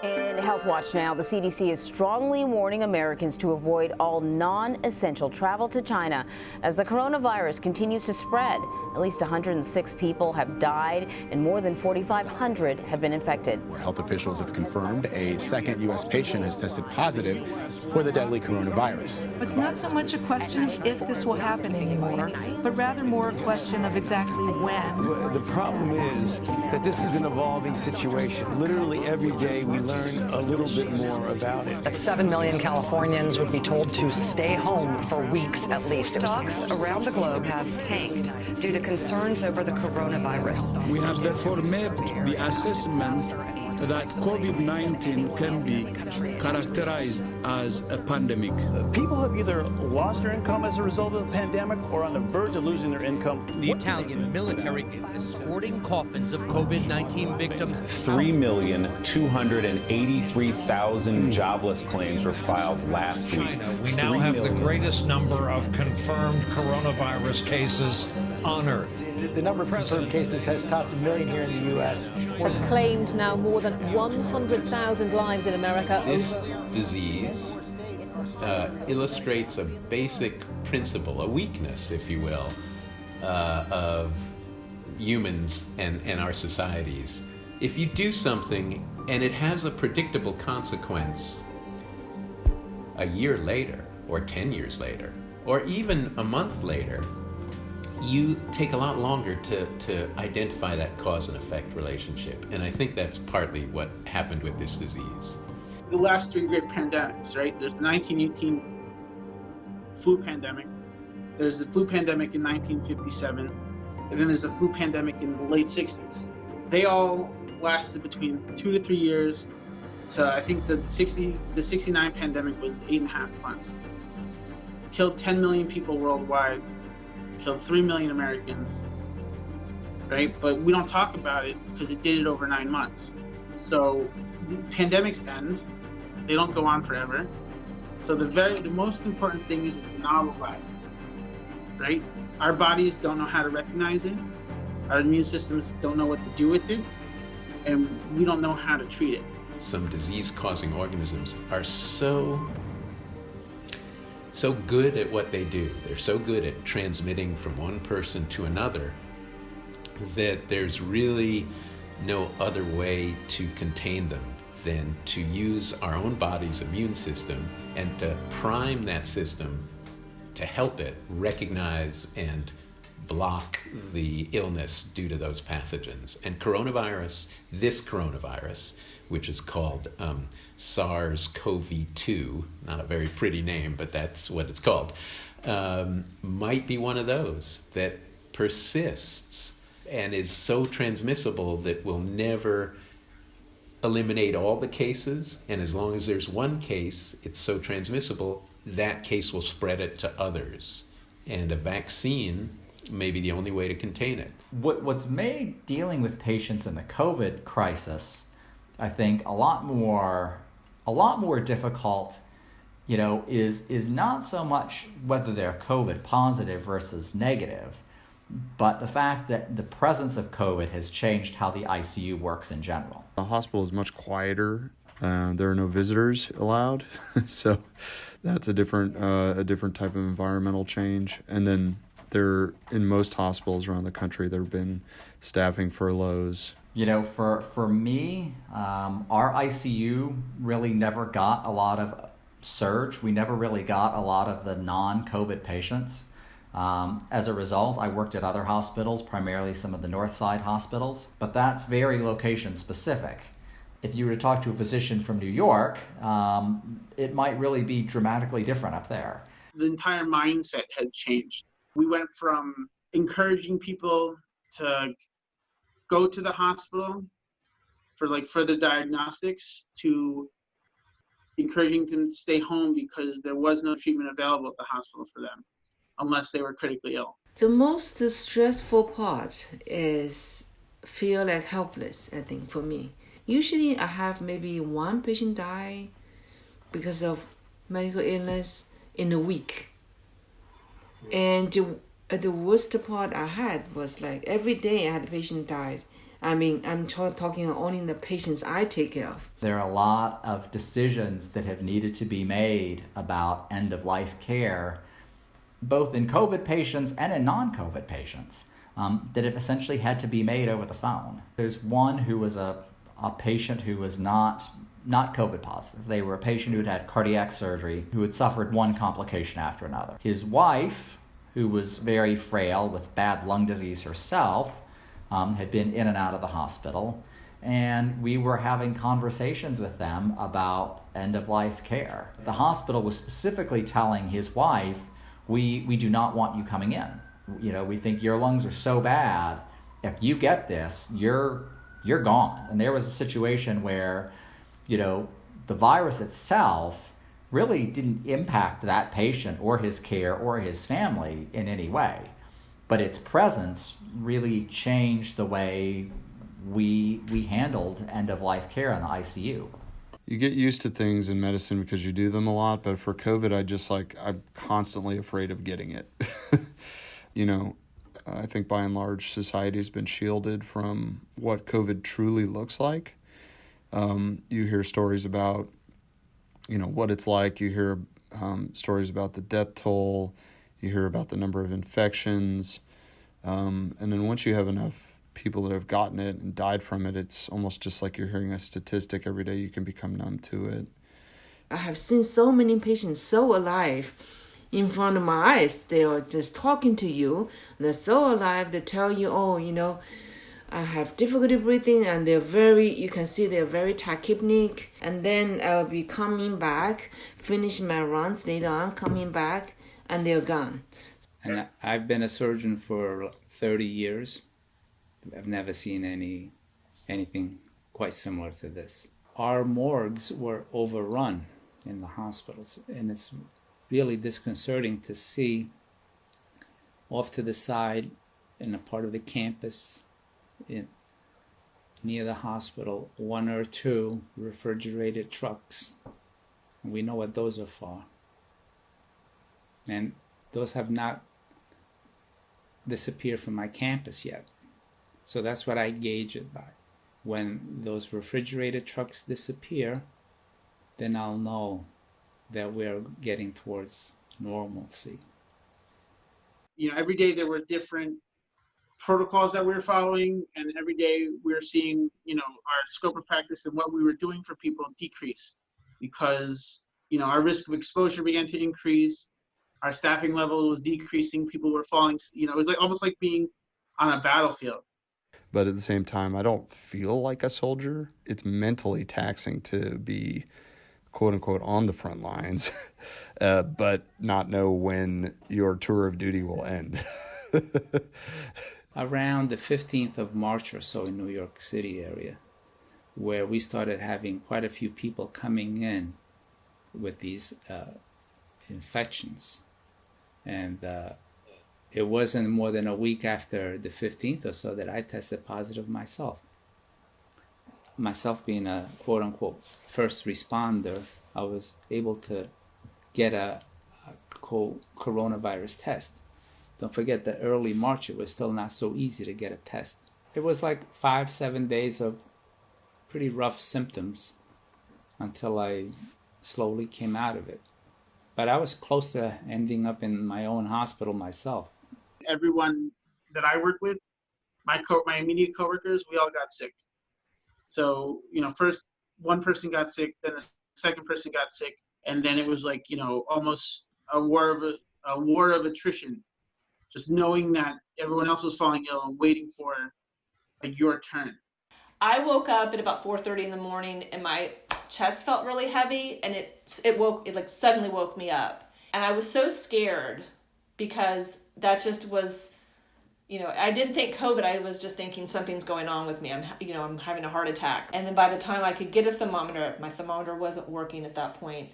In Health Watch now, the CDC is strongly warning Americans to avoid all non-essential travel to China as the coronavirus continues to spread. At least 106 people have died and more than 4,500 have been infected. Health officials have confirmed a second U.S. patient has tested positive for the deadly coronavirus. It's not so much a question of if this will happen anymore, but rather more a question of exactly when. The problem is that this is an evolving situation. Literally every day we learn a little bit more about it. That 7 million Californians would be told to stay home for weeks at least. Stocks around the globe have tanked due to concerns over the coronavirus. We have therefore made the assessment that COVID-19 can be characterized as a pandemic. People have either lost their income as a result of the pandemic or on the verge of losing their income. The Italian military is escorting coffins of COVID-19 victims. 3,283,000 jobless claims were filed last week. We now have the greatest number of confirmed coronavirus cases on Earth. The number of confirmed cases has topped 1 million here in the U.S. Has claimed now more than 100,000 lives in America. This disease illustrates a basic principle, a weakness, if you will, of humans and our societies. If you do something and it has a predictable consequence a year later, or 10 years later, or even a month later, you take a lot longer to identify that cause and effect relationship. And I think that's partly what happened with this disease. The last three great pandemics, right? There's the 1918 flu pandemic, there's the flu pandemic in 1957, and then there's the flu pandemic in the late 60s. They all lasted between 2 to 3 years. To, I think the 69 pandemic was 8.5 months. Killed 10 million people worldwide, killed 3 million Americans, right? But we don't talk about it because it did it over 9 months. So the pandemics end, they don't go on forever. So the most important thing is the novel virus, right? Our bodies don't know how to recognize it. Our immune systems don't know what to do with it, and we don't know how to treat it. Some disease-causing organisms are so good at what they do. They're so good at transmitting from one person to another that there's really no other way to contain them than to use our own body's immune system and to prime that system to help it recognize and block the illness due to those pathogens. And this coronavirus, which is called SARS-CoV-2, not a very pretty name, but that's what it's called, might be one of those that persists and is so transmissible that we'll never eliminate all the cases. And as long as there's one case, it's so transmissible, that case will spread it to others. And a vaccine may be the only way to contain it. What's made dealing with patients in the COVID crisis, I think, a lot more difficult, is not so much whether they're COVID positive versus negative, but the fact that the presence of COVID has changed how the ICU works in general. The hospital is much quieter. There are no visitors allowed, so that's a different type of environmental change. And then in most hospitals around the country, there have been staffing furloughs. For me, our ICU really never got a lot of surge. We never really got a lot of the non-COVID patients. As a result, I worked at other hospitals, primarily some of the North Side hospitals, but that's very location specific. If you were to talk to a physician from New York, it might really be dramatically different up there. The entire mindset had changed. We went from encouraging people to go to the hospital for further diagnostics to encouraging them to stay home because there was no treatment available at the hospital for them unless they were critically ill. The most stressful part is feel helpless, I think, for me. Usually I have maybe one patient die because of medical illness in a week. And the worst part I had was every day I had a patient died. I mean, I'm talking only the patients I take care of. There are a lot of decisions that have needed to be made about end-of-life care, both in COVID patients and in non-COVID patients, that have essentially had to be made over the phone. There's one who was a patient who was not COVID positive. They were a patient who had had cardiac surgery, who had suffered one complication after another. His wife, who was very frail with bad lung disease herself, had been in and out of the hospital, and we were having conversations with them about end-of-life care. The hospital was specifically telling his wife, we do not want you coming in. You know, we think your lungs are so bad, if you get this, you're gone. And there was a situation where, you know, the virus itself really didn't impact that patient or his care or his family in any way. But its presence really changed the way we handled end-of-life care in the ICU. You get used to things in medicine because you do them a lot, but for COVID, I'm constantly afraid of getting it. You know, I think by and large, society has been shielded from what COVID truly looks like. You hear stories about, you know, what it's like. You hear stories about the death toll. You hear about the number of infections. And then once you have enough people that have gotten it and died from it, it's almost just like you're hearing a statistic every day. You can become numb to it. I have seen so many patients so alive in front of my eyes. They are just talking to you. They're so alive. They tell you, oh, you know, I have difficulty breathing, and you can see they're very tachypnic. And then I'll be coming back, finish my runs later on, coming back, and they're gone. And I've been a surgeon for 30 years. I've never seen anything quite similar to this. Our morgues were overrun in the hospitals, and it's really disconcerting to see off to the side in a part of the campus near the hospital, one or two refrigerated trucks. And we know what those are for. And those have not disappeared from my campus yet. So that's what I gauge it by. When those refrigerated trucks disappear, then I'll know that we're getting towards normalcy. You know, every day there were different protocols that we were following, and every day we were seeing, you know, our scope of practice and what we were doing for people decrease, because, you know, our risk of exposure began to increase, our staffing level was decreasing, people were falling, you know, it was like almost like being on a battlefield. But at the same time, I don't feel like a soldier. It's mentally taxing to be, quote unquote, on the front lines, but not know when your tour of duty will end. Around the 15th of March or so in New York City area, where we started having quite a few people coming in with these infections. And it wasn't more than a week after the 15th or so that I tested positive myself. Myself being a quote-unquote first responder, I was able to get a coronavirus test. Don't forget that early March, it was still not so easy to get a test. It was like 5-7 days of pretty rough symptoms until I slowly came out of it. But I was close to ending up in my own hospital myself. Everyone that I work with, my immediate coworkers, we all got sick. So, you know, first one person got sick, then the second person got sick, and then it was like, you know, almost a war of attrition. Just knowing that everyone else was falling ill and waiting for like your turn. I woke up at about 4:30 in the morning, and my chest felt really heavy, and it like suddenly woke me up, and I was so scared because that just was, you know, I didn't think COVID. I was just thinking something's going on with me. I'm having a heart attack. And then by the time I could get a thermometer, my thermometer wasn't working at that point.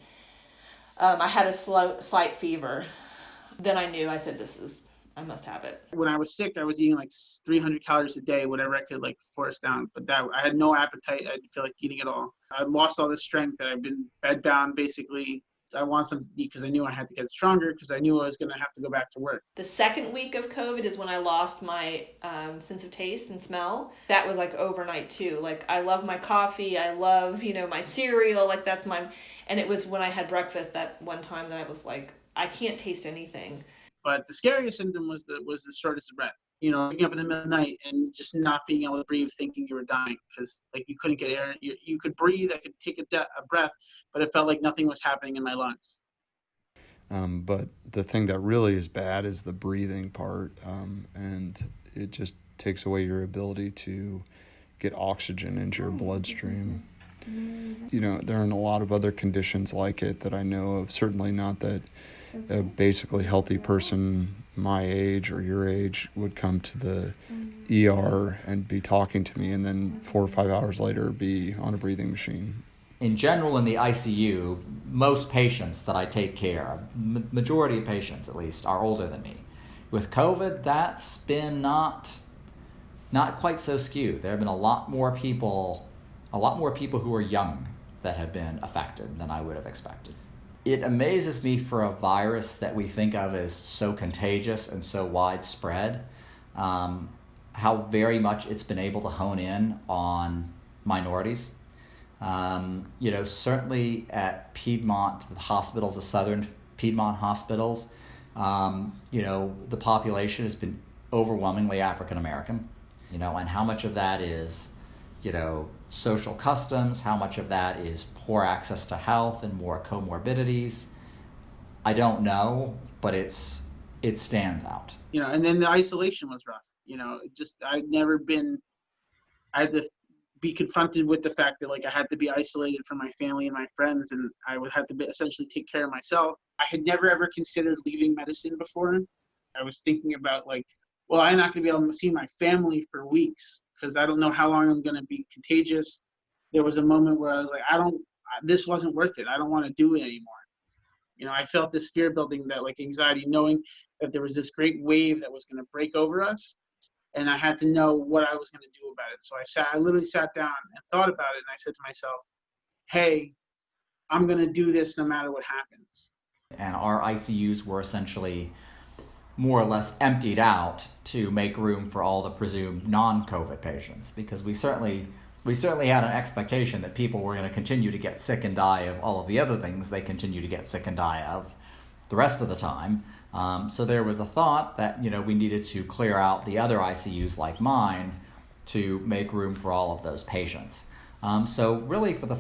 I had a slight fever. Then I knew. I said, I must have it. When I was sick, I was eating like 300 calories a day, whatever I could like force down. But I had no appetite. I didn't feel like eating at all. I lost all the strength that I've been bedbound basically I want something to eat because I knew I had to get stronger because I knew I was going to have to go back to work. The second week of COVID is when I lost my sense of taste and smell. That was like overnight too. Like I love my coffee. I love, my cereal. Like that's and it was when I had breakfast that one time that I was like, I can't taste anything. But the scariest symptom was the shortness of breath. Waking up in the middle of the night and just not being able to breathe, thinking you were dying because like you couldn't get air. You could breathe, I could take a breath, but it felt like nothing was happening in my lungs. But the thing that really is bad is the breathing part, and it just takes away your ability to get oxygen into your bloodstream. There are a lot of other conditions like it that I know of, certainly not that a basically healthy person my age or your age would come to the ER and be talking to me and then 4 or 5 hours later be on a breathing machine. In general, in the ICU, most patients that I take care of, majority of patients at least, are older than me. With COVID, that's been not quite so skewed. There have been a lot more people who are young that have been affected than I would have expected. It amazes me for a virus that we think of as so contagious and so widespread, how very much it's been able to hone in on minorities. Certainly at Piedmont, the hospitals, the southern Piedmont hospitals, the population has been overwhelmingly African American, and how much of that is, social customs, how much of that is poor access to health and more comorbidities, I don't know, but it stands out. And then the isolation was rough. I had to be confronted with the fact that I had to be isolated from my family and my friends, and I would have to essentially take care of myself. I had never ever considered leaving medicine before. I was thinking about I'm not going to be able to see my family for weeks because I don't know how long I'm going to be contagious. There was a moment where I was like, this wasn't worth it. I don't want to do it anymore. I felt this fear building, that anxiety, knowing that there was this great wave that was going to break over us. And I had to know what I was going to do about it. So I literally sat down and thought about it. And I said to myself, hey, I'm going to do this no matter what happens. And our ICUs were essentially more or less emptied out to make room for all the presumed non-COVID patients, because we certainly had an expectation that people were going to continue to get sick and die of all of the other things they continue to get sick and die of the rest of the time. So there was a thought that, we needed to clear out the other ICUs like mine to make room for all of those patients. So really for the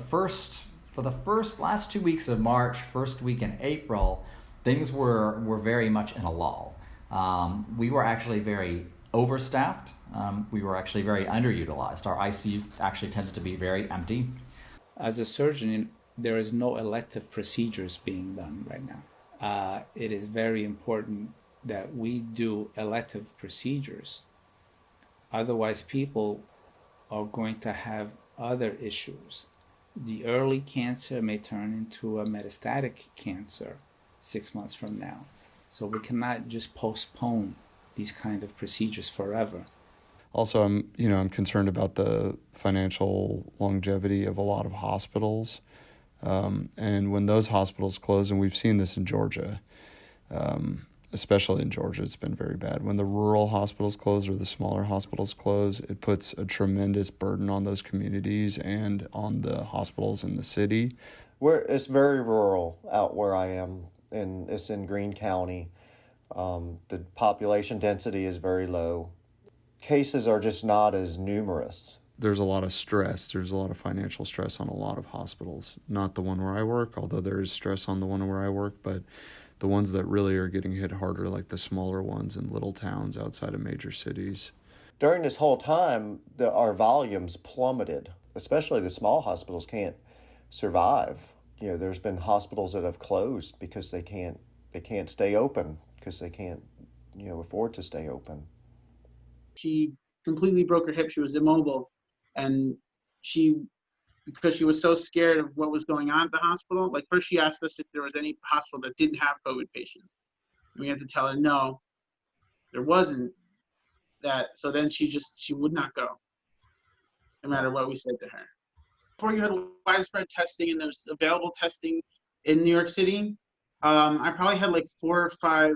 last 2 weeks of March, first week in April, things were very much in a lull. We were actually very overstaffed. We were actually very underutilized. Our ICU actually tended to be very empty. As a surgeon, there is no elective procedures being done right now. It is very important that we do elective procedures. Otherwise, people are going to have other issues. The early cancer may turn into a metastatic cancer 6 months from now. So we cannot just postpone these kind of procedures forever. Also, I'm concerned about the financial longevity of a lot of hospitals. And when those hospitals close, and we've seen this in Georgia, especially in Georgia, it's been very bad. When the rural hospitals close or the smaller hospitals close, it puts a tremendous burden on those communities and on the hospitals in the city. It's very rural out where I am, and it's in Greene County. The population density is very low. Cases are just not as numerous. There's a lot of stress. There's a lot of financial stress on a lot of hospitals. Not the one where I work, although there is stress on the one where I work, but the ones that really are getting hit harder, like the smaller ones in little towns outside of major cities. During this whole time, our volumes plummeted, especially the small hospitals can't survive. There's been hospitals that have closed because they can't stay open because they can't, afford to stay open. She completely broke her hip. She was immobile. And because she was so scared of what was going on at the hospital, first she asked us if there was any hospital that didn't have COVID patients. And we had to tell her, no, there wasn't that. So then she would not go, no matter what we said to her. Before you had widespread testing and there's available testing, in New York City. I probably had like 4 or 5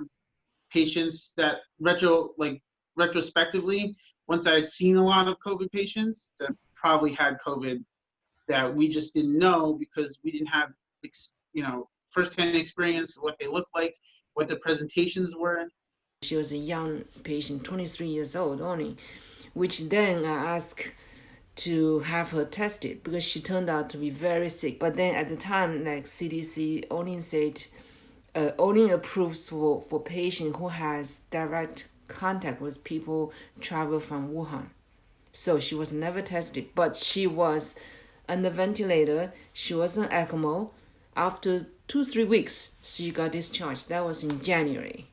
patients that retrospectively, once I had seen a lot of COVID patients that probably had COVID that we just didn't know because we didn't have, firsthand experience of what they looked like, what the presentations were. She was a young patient, 23 years old only, which then I asked to have her tested because she turned out to be very sick. But then at the time, like CDC only said, only approves for patient who has direct contact with people travel from Wuhan. So she was never tested, but she was on the ventilator. She was on ECMO. After 2-3 weeks, she got discharged. That was in January.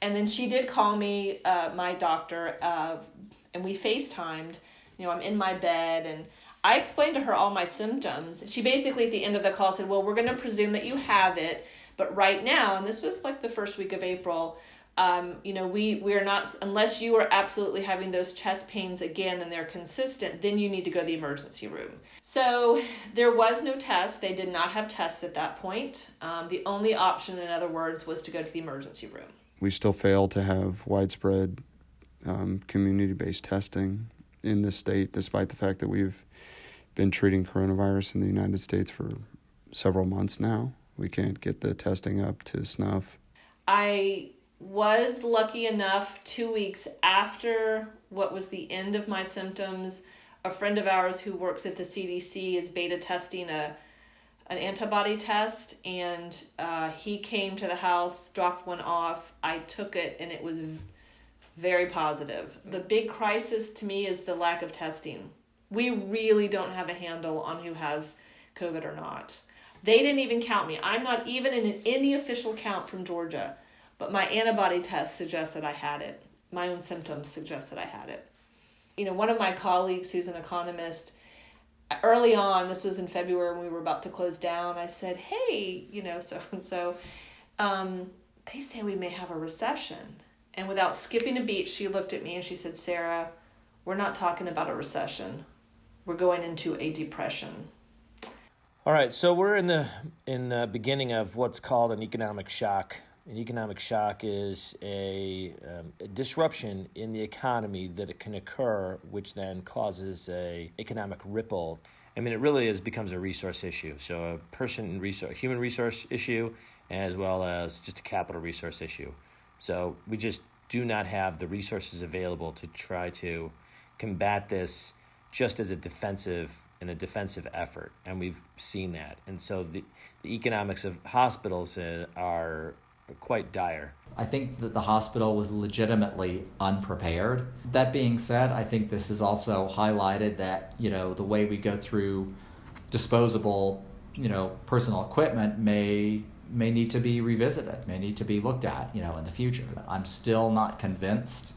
And then she did call me, my doctor, and we FaceTimed. I'm in my bed, and I explained to her all my symptoms. She basically, at the end of the call, said, well, we're going to presume that you have it, but right now, and this was like the first week of April, we are not, unless you are absolutely having those chest pains again and they're consistent, then you need to go to the emergency room. So there was no test. They did not have tests at that point. The only option, in other words, was to go to the emergency room. We still fail to have widespread community-based testing in this state, despite the fact that we've been treating coronavirus in the United States for several months now. We can't get the testing up to snuff. I was lucky enough 2 weeks after what was the end of my symptoms, a friend of ours who works at the CDC is beta testing an antibody test, and he came to the house, dropped one off. I took it, and it was very positive. The big crisis to me is the lack of testing. We really don't have a handle on who has COVID or not. They didn't even count me. I'm not even in any official count from Georgia, but my antibody test suggests that I had it. My own symptoms suggest that I had it. One of my colleagues who's an economist, early on, this was in February when we were about to close down, I said, hey, so-and-so, they say we may have a recession. And without skipping a beat, she looked at me and she said, Sarah, we're not talking about a recession. We're going into a depression. All right, so we're in the beginning of what's called an economic shock. An economic shock is a disruption in the economy that it can occur, which then causes a economic ripple. I mean, it really becomes a resource issue. So a human resource issue, as well as just a capital resource issue. So we just do not have the resources available to try to combat this just as a defensive effort, and we've seen that. And so the economics of hospitals are quite dire. I think that the hospital was legitimately unprepared. That being said, I think this has also highlighted that, the way we go through disposable, personal equipment may need to be revisited, may need to be looked at, in the future. I'm still not convinced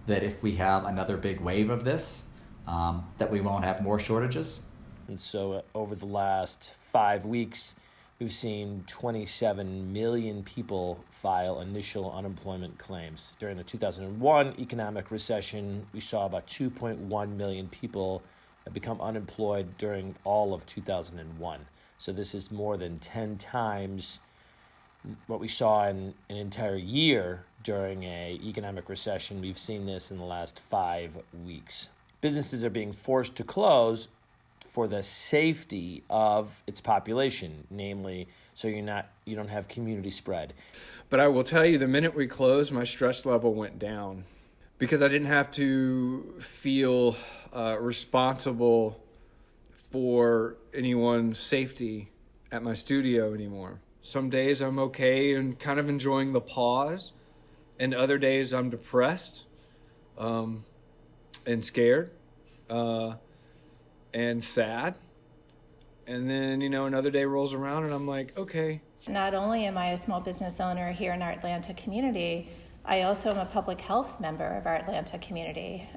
that if we have another big wave of this, that we won't have more shortages. And so over the last 5 weeks, we've seen 27 million people file initial unemployment claims. During the 2001 economic recession, we saw about 2.1 million people become unemployed during all of 2001. So this is more than 10 times what we saw in an entire year during an economic recession. We've seen this in the last 5 weeks. Businesses are being forced to close for the safety of its population, namely, so you don't have community spread. But I will tell you, the minute we closed, my stress level went down because I didn't have to feel responsible for anyone's safety at my studio anymore. Some days I'm okay and kind of enjoying the pause, and other days I'm depressed and scared and sad. And then, another day rolls around and I'm like, okay. Not only am I a small business owner here in our Atlanta community, I also am a public health member of our Atlanta community.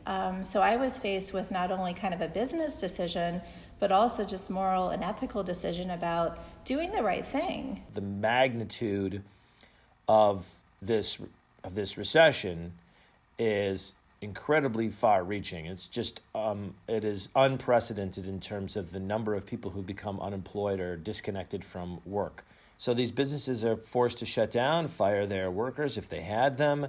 So I was faced with not only kind of a business decision, but also just moral and ethical decision about doing the right thing. The magnitude of this recession is incredibly far-reaching. It's just it is unprecedented in terms of the number of people who become unemployed or disconnected from work. So these businesses are forced to shut down, fire their workers if they had them,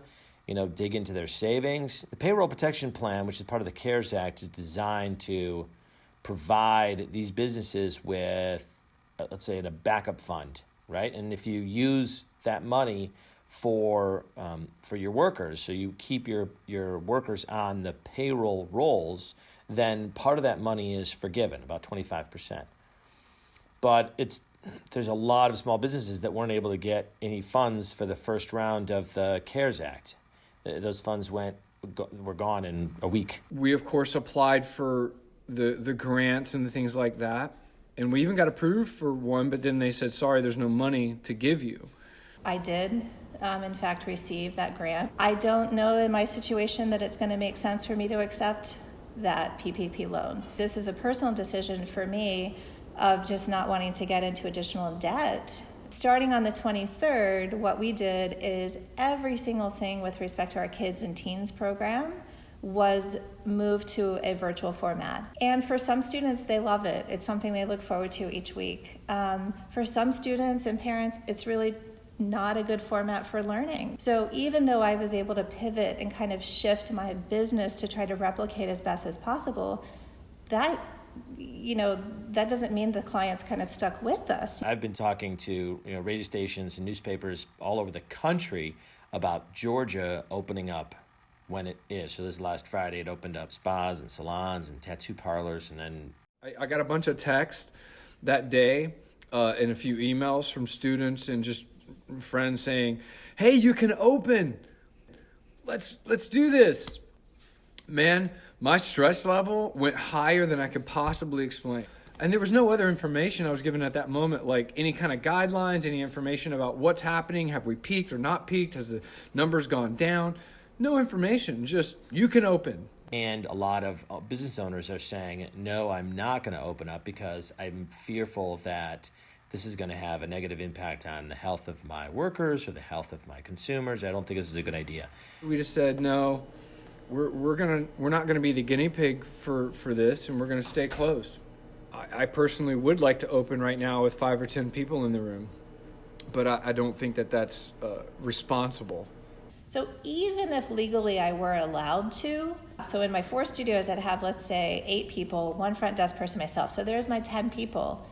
dig into their savings. The Payroll Protection Plan, which is part of the CARES Act, is designed to provide these businesses with, let's say, a backup fund, right? And if you use that money for your workers, so you keep your workers on the payroll rolls, then part of that money is forgiven, about 25%. But there's a lot of small businesses that weren't able to get any funds for the first round of the CARES Act. Those funds were gone in a week. We, of course, applied for the grants and the things like that. And we even got approved for one, but then they said, sorry, there's no money to give you. I did, in fact, receive that grant. I don't know in my situation that it's going to make sense for me to accept that PPP loan. This is a personal decision for me of just not wanting to get into additional debt. Starting on the 23rd, what we did is every single thing with respect to our kids and teens program was moved to a virtual format. And for some students, they love it. It's something they look forward to each week. For some students and parents, it's really not a good format for learning. So even though I was able to pivot and kind of shift my business to try to replicate as best as possible, that doesn't mean the clients kind of stuck with us. I've been talking to radio stations and newspapers all over the country about Georgia opening up when it is. So this last Friday, it opened up spas and salons and tattoo parlors, and then I got a bunch of texts that day and a few emails from students and just friends saying, "Hey, you can open. Let's do this." Man, my stress level went higher than I could possibly explain. And there was no other information I was given at that moment, like any kind of guidelines, any information about what's happening. Have we peaked or not peaked? Has the numbers gone down? No information, just you can open. And a lot of business owners are saying, no, I'm not going to open up because I'm fearful that this is going to have a negative impact on the health of my workers or the health of my consumers. I don't think this is a good idea. We just said, no, we're not going to be the guinea pig for this, and we're going to stay closed. I personally would like to open right now with 5 or 10 people in the room, but I don't think that's responsible. So even if legally I were allowed to, so in my 4 studios I'd have, let's say, 8 people, 1 front desk person, myself. So there's my 10 people.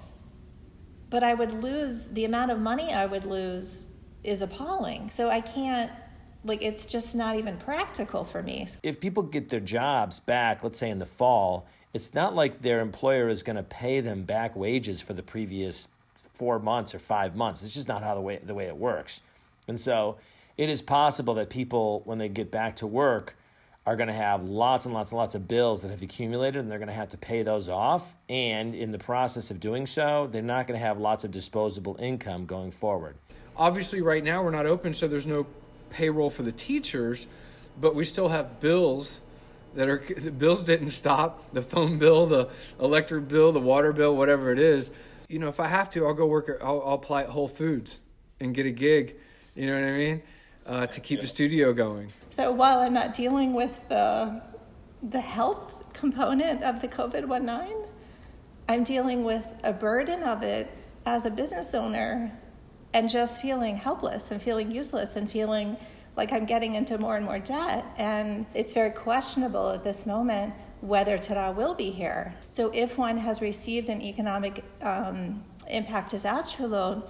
But I would lose, the amount of money I would lose is appalling. So I can't, it's just not even practical for me. If people get their jobs back, let's say in the fall, it's not like their employer is going to pay them back wages for the previous 4 months or 5 months. It's just not how the way it works. And so it is possible that people, when they get back to work, are going to have lots and lots and lots of bills that have accumulated, and they're going to have to pay those off. And in the process of doing so, they're not going to have lots of disposable income going forward. Obviously, right now we're not open, so there's no payroll for the teachers, but we still have bills the bills didn't stop. The phone bill, the electric bill, the water bill, whatever it is. If I have to, I'll go work. I'll apply at Whole Foods and get a gig. You know what I mean? To keep the studio going. So while I'm not dealing with the health component of the COVID-19, I'm dealing with a burden of it as a business owner, and just feeling helpless and feeling useless and feeling like I'm getting into more and more debt. And it's very questionable at this moment whether Tada will be here. So if one has received an economic impact disaster loan,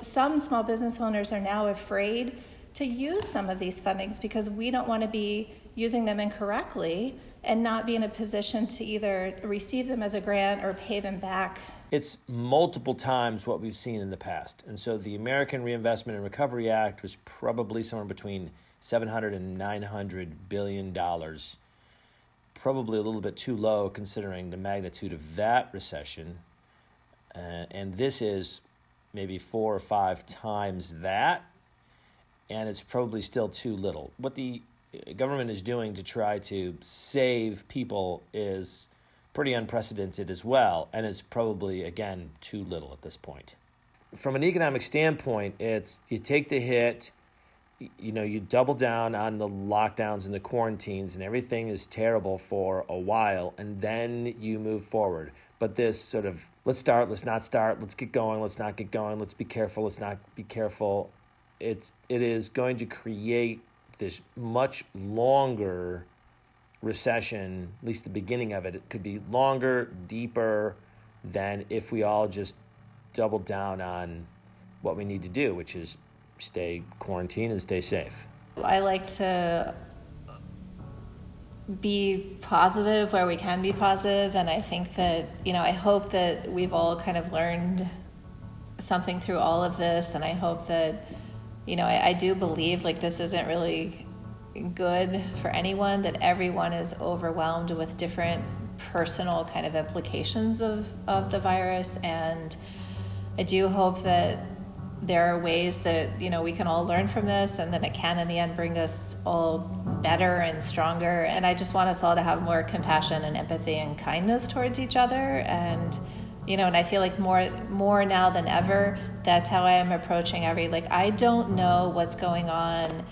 some small business owners are now afraid to use some of these fundings because we don't want to be using them incorrectly and not be in a position to either receive them as a grant or pay them back. It's multiple times what we've seen in the past. And so the American Reinvestment and Recovery Act was probably somewhere between $700 and $900 billion. Probably a little bit too low considering the magnitude of that recession. And this is maybe 4 or 5 times that. And it's probably still too little. What the government is doing to try to save people is pretty unprecedented as well, and it's probably, again, too little at this point. From an economic standpoint, it's you take the hit, you double down on the lockdowns and the quarantines, and everything is terrible for a while, and then you move forward. But this sort of let's start, let's not start, let's get going, let's not get going, let's be careful, let's not be careful. It is going to create this much longer recession, at least the beginning of it. It could be longer, deeper than if we all just doubled down on what we need to do, which is stay quarantined and stay safe. I like to be positive where we can be positive, and I think that, I hope that we've all kind of learned something through all of this, and I hope that, I do believe like this isn't really good for anyone, that everyone is overwhelmed with different personal kind of implications of the virus, and I do hope that there are ways that, we can all learn from this, and then it can in the end bring us all better and stronger. And I just want us all to have more compassion and empathy and kindness towards each other. And, and I feel like more now than ever, that's how I am approaching I don't know what's going on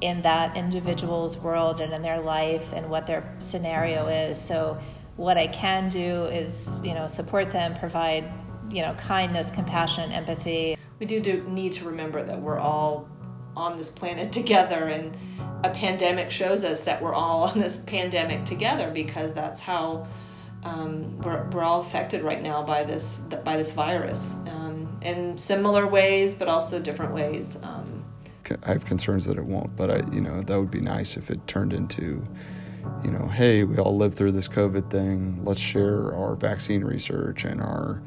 in that individual's world and in their life and what their scenario is. So what I can do is, support them, provide, kindness, compassion, empathy. We do need to remember that we're all on this planet together, and a pandemic shows us that we're all on this pandemic together, because that's how we're all affected right now by this virus, in similar ways, but also different ways. I have concerns that it won't, but that would be nice if it turned into, hey, we all lived through this COVID thing. Let's share our vaccine research and our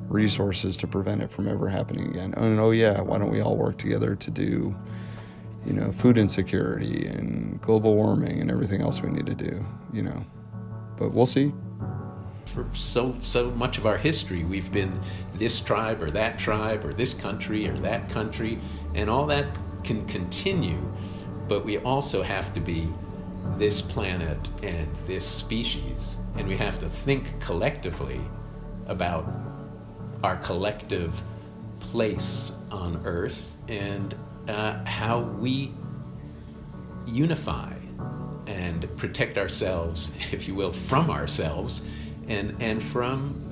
resources to prevent it from ever happening again. And why don't we all work together to do, food insecurity and global warming and everything else we need to do, But we'll see. For so much of our history, we've been this tribe or this country or that country, and all that can continue, but we also have to be this planet and this species, and we have to think collectively about our collective place on Earth and how we unify and protect ourselves, if you will, from ourselves and from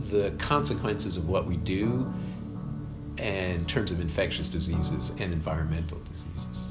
the consequences of what we do in terms of infectious diseases and environmental diseases.